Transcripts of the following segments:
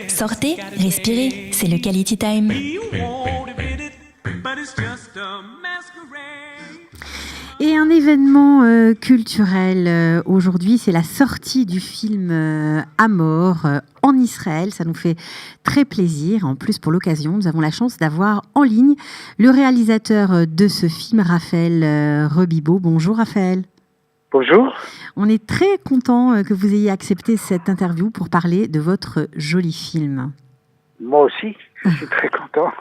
Sortez, respirez, c'est le Quality Time. Et un événement culturel aujourd'hui, c'est la sortie du film Amor en Israël. Ça nous fait très plaisir. En plus, pour l'occasion, nous avons la chance d'avoir en ligne le réalisateur de ce film, Raphaël Rebibo. Bonjour Raphaël. Bonjour. On est très content que vous ayez accepté cette interview pour parler de votre joli film. Moi aussi, je suis très content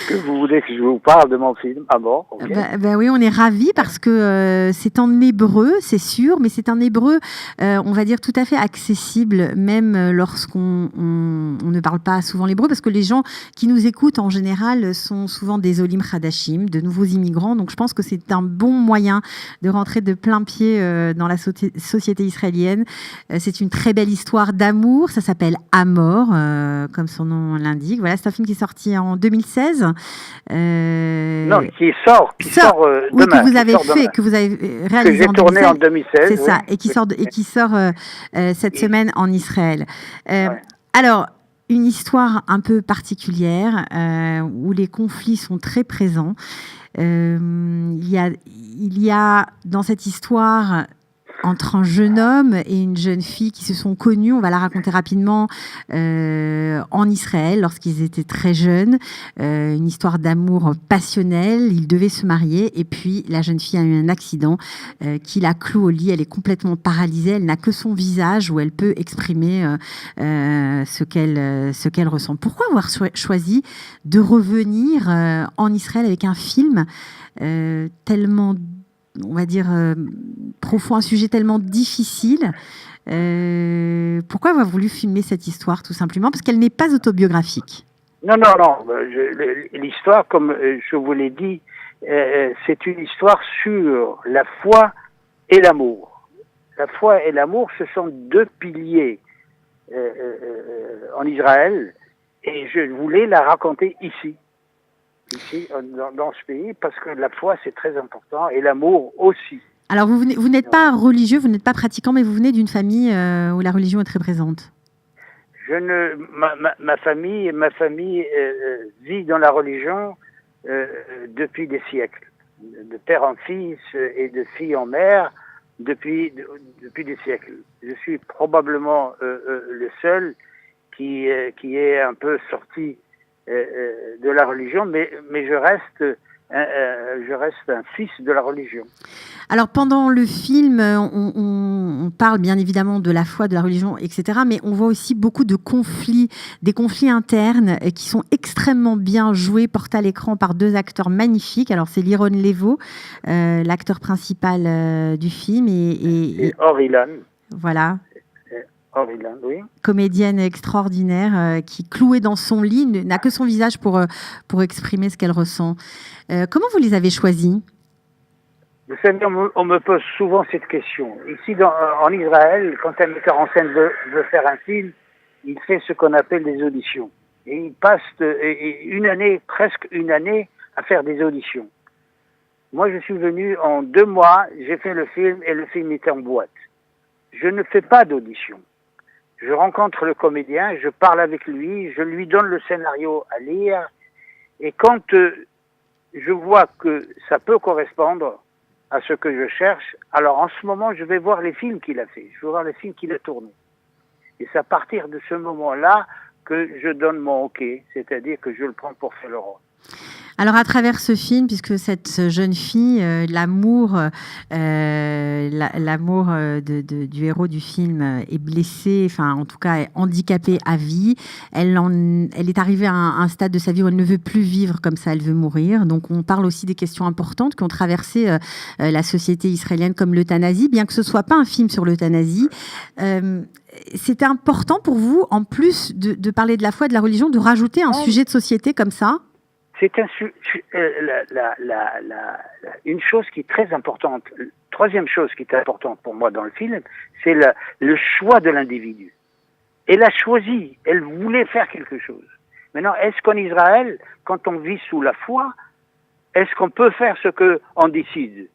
que vous voulez que je vous parle de mon film Amor. Okay. Bah oui, on est ravis parce que c'est en hébreu, c'est sûr, mais c'est un hébreu, on va dire, tout à fait accessible, même lorsqu'on on ne parle pas souvent l'hébreu, parce que les gens qui nous écoutent en général sont souvent des Olim Hadashim, de nouveaux immigrants. Donc je pense que c'est un bon moyen de rentrer de plein pied dans la société israélienne. C'est une très belle histoire d'amour, ça s'appelle Amor, comme son nom l'indique. Voilà, c'est un film qui est sorti en 2016. Non, qui sort demain. Oui, que vous avez réalisé que j'ai tourné en 2016. C'est ça, et qui sort cette semaine en Israël. Ouais. Alors, une histoire un peu particulière où les conflits sont très présents. Il y a dans cette histoire entre un jeune homme et une jeune fille qui se sont connus, on va la raconter rapidement, en Israël lorsqu'ils étaient très jeunes, une histoire d'amour passionnel, ils devaient se marier et puis la jeune fille a eu un accident qui la cloue au lit, elle est complètement paralysée, elle n'a que son visage où elle peut exprimer ce qu'elle ressent. Pourquoi avoir choisi de revenir en Israël avec un film tellement, on va dire, profond, un sujet tellement difficile? Pourquoi avoir voulu filmer cette histoire, tout simplement? Parce qu'elle n'est pas autobiographique. Non. L'histoire, comme je vous l'ai dit, c'est une histoire sur la foi et l'amour. La foi et l'amour, ce sont deux piliers en Israël, et je voulais la raconter ici, dans ce pays, parce que la foi, c'est très important, et l'amour aussi. Alors, vous n'êtes pas religieux, vous n'êtes pas pratiquant, mais vous venez d'une famille où la religion est très présente. Ma famille vit dans la religion depuis des siècles, de père en fils et de fille en mère, depuis des siècles. Je suis probablement le seul qui est un peu sorti de la religion, mais je reste un fils de la religion. Alors pendant le film, on parle bien évidemment de la foi, de la religion, etc. Mais on voit aussi beaucoup de conflits, des conflits internes qui sont extrêmement bien joués, portés à l'écran par deux acteurs magnifiques. Alors c'est Liron Levo, l'acteur principal du film, et Or Ilan. Voilà. Ilan, oui. Comédienne extraordinaire qui, clouée dans son lit, n'a que son visage pour exprimer ce qu'elle ressent. Comment vous les avez choisis? Vous savez, on me pose souvent cette question. Ici, en Israël, quand un metteur en scène veut faire un film, il fait ce qu'on appelle des auditions. Et il passe presque une année, à faire des auditions. Moi, je suis venu en 2 mois, j'ai fait le film et le film était en boîte. Je ne fais pas d'audition. Je rencontre le comédien, je parle avec lui, je lui donne le scénario à lire, et quand je vois que ça peut correspondre à ce que je cherche, alors en ce moment, je vais voir les films qu'il a fait, je vais voir les films qu'il a tournés. Et c'est à partir de ce moment-là que je donne mon OK, c'est-à-dire que je le prends pour faire le rôle. Alors à travers ce film, puisque cette jeune fille, l'amour du héros du film est blessé, enfin en tout cas est handicapé à vie, elle est arrivée à un stade de sa vie où elle ne veut plus vivre comme ça, elle veut mourir. Donc on parle aussi des questions importantes qui ont traversé la société israélienne, comme l'euthanasie, bien que ce soit pas un film sur l'euthanasie. C'était important pour vous, en plus de parler de la foi et de la religion, de rajouter un sujet de société comme ça? C'est une chose qui est très importante. Troisième chose qui est importante pour moi dans le film, c'est le choix de l'individu. Elle a choisi, elle voulait faire quelque chose. Maintenant, est-ce qu'en Israël, quand on vit sous la foi, est-ce qu'on peut faire ce qu'on décide?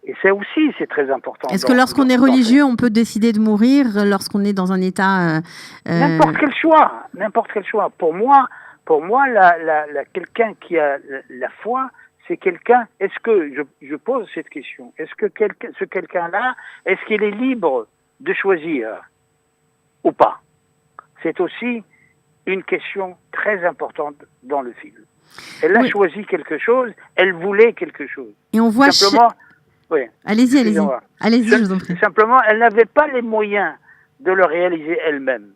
Et ça aussi, c'est très important. Est-ce que lorsqu'on est religieux, on peut décider de mourir lorsqu'on est dans un état... N'importe quel choix. Pour moi, quelqu'un qui a la foi, c'est quelqu'un... Est-ce que, je pose cette question, est-ce que ce quelqu'un-là, est-ce qu'il est libre de choisir ou pas? C'est aussi une question très importante dans le film. Elle a choisi quelque chose, elle voulait quelque chose. Et on voit... Simplement... Oui. Allez-y, je vous en prie. Simplement, elle n'avait pas les moyens de le réaliser elle-même.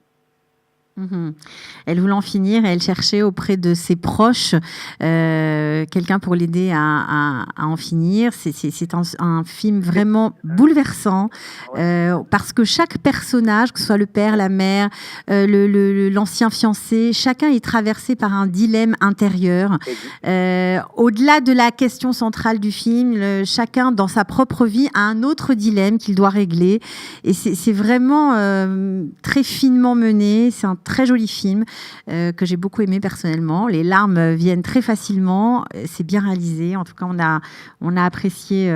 Elle voulait en finir et elle cherchait auprès de ses proches quelqu'un pour l'aider à en finir. C'est un film vraiment bouleversant parce que chaque personnage, que ce soit le père, la mère, l'ancien fiancé, chacun est traversé par un dilemme intérieur. Au-delà de la question centrale du film, chacun dans sa propre vie a un autre dilemme qu'il doit régler. Et c'est vraiment très finement mené. C'est un très joli film que j'ai beaucoup aimé personnellement. Les larmes viennent très facilement. C'est bien réalisé. En tout cas, on a apprécié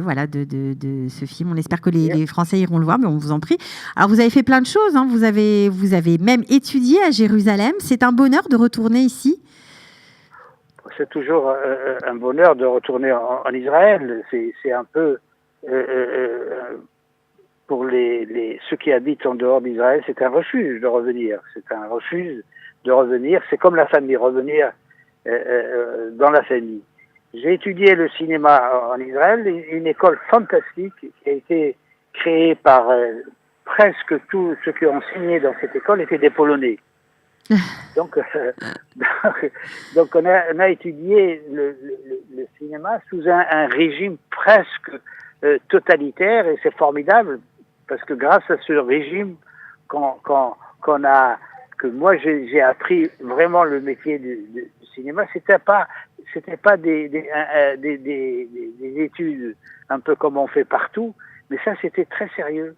voilà, de ce film. On espère que les Français iront le voir, mais on vous en prie. Alors, vous avez fait plein de choses. Hein. Vous avez même étudié à Jérusalem. C'est un bonheur de retourner ici. C'est toujours un bonheur de retourner en Israël. C'est un peu... pour ceux qui habitent en dehors d'Israël, c'est un refuge de revenir. C'est comme la famille, revenir dans la famille. J'ai étudié le cinéma en Israël, une école fantastique qui a été créée par presque tous ceux qui ont enseigné dans cette école étaient des Polonais. Donc on a étudié le cinéma sous un régime presque totalitaire, et c'est formidable. Parce que grâce à ce régime, que moi j'ai appris vraiment le métier du cinéma, c'était pas des études un peu comme on fait partout, mais ça c'était très sérieux.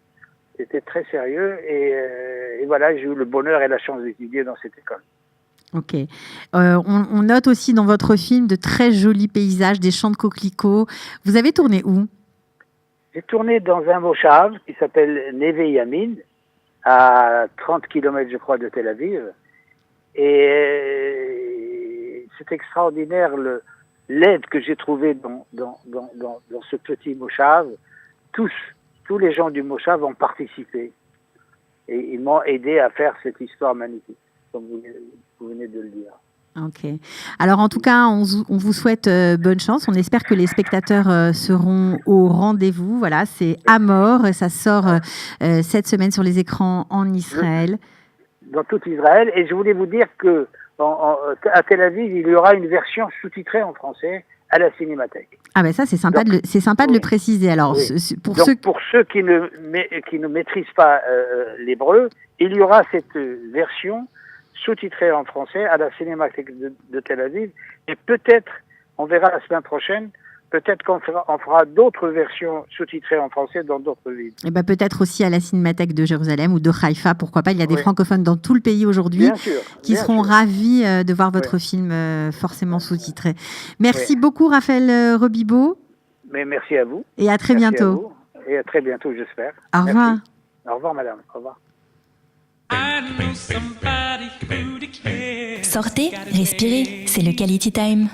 Et voilà, j'ai eu le bonheur et la chance d'étudier dans cette école. Ok. On note aussi dans votre film de très jolis paysages, des champs de coquelicots. Vous avez tourné où? J'ai tourné dans un moshav qui s'appelle Neve Yamin, à 30 km, je crois, de Tel Aviv. Et c'est extraordinaire l'aide que j'ai trouvée dans ce petit moshav. Tous les gens du moshav ont participé. Et ils m'ont aidé à faire cette histoire magnifique, comme vous venez de le dire. Ok. Alors en tout cas, on vous souhaite bonne chance. On espère que les spectateurs seront au rendez-vous. Voilà, c'est À mort. Ça sort cette semaine sur les écrans en Israël. Dans tout Israël. Et je voulais vous dire que à Tel Aviv, il y aura une version sous-titrée en français à la Cinémathèque. Ah ben ça, c'est sympa, de le préciser. Alors, pour ceux qui ne maîtrisent pas l'hébreu, il y aura cette version sous-titré en français à la Cinémathèque de Tel Aviv, et peut-être, on verra la semaine prochaine, peut-être qu'on fera d'autres versions sous-titrées en français dans d'autres villes. Et ben peut-être aussi à la Cinémathèque de Jérusalem ou de Haïfa, pourquoi pas. Il y a des francophones dans tout le pays aujourd'hui qui seront ravis de voir votre film forcément sous-titré. Merci beaucoup, Raphaël Robibaud. Mais merci à vous. Et à très bientôt. Et à très bientôt, j'espère. Au revoir. Merci. Au revoir, madame. Au revoir. Sortez, respirez, c'est le Quality Time.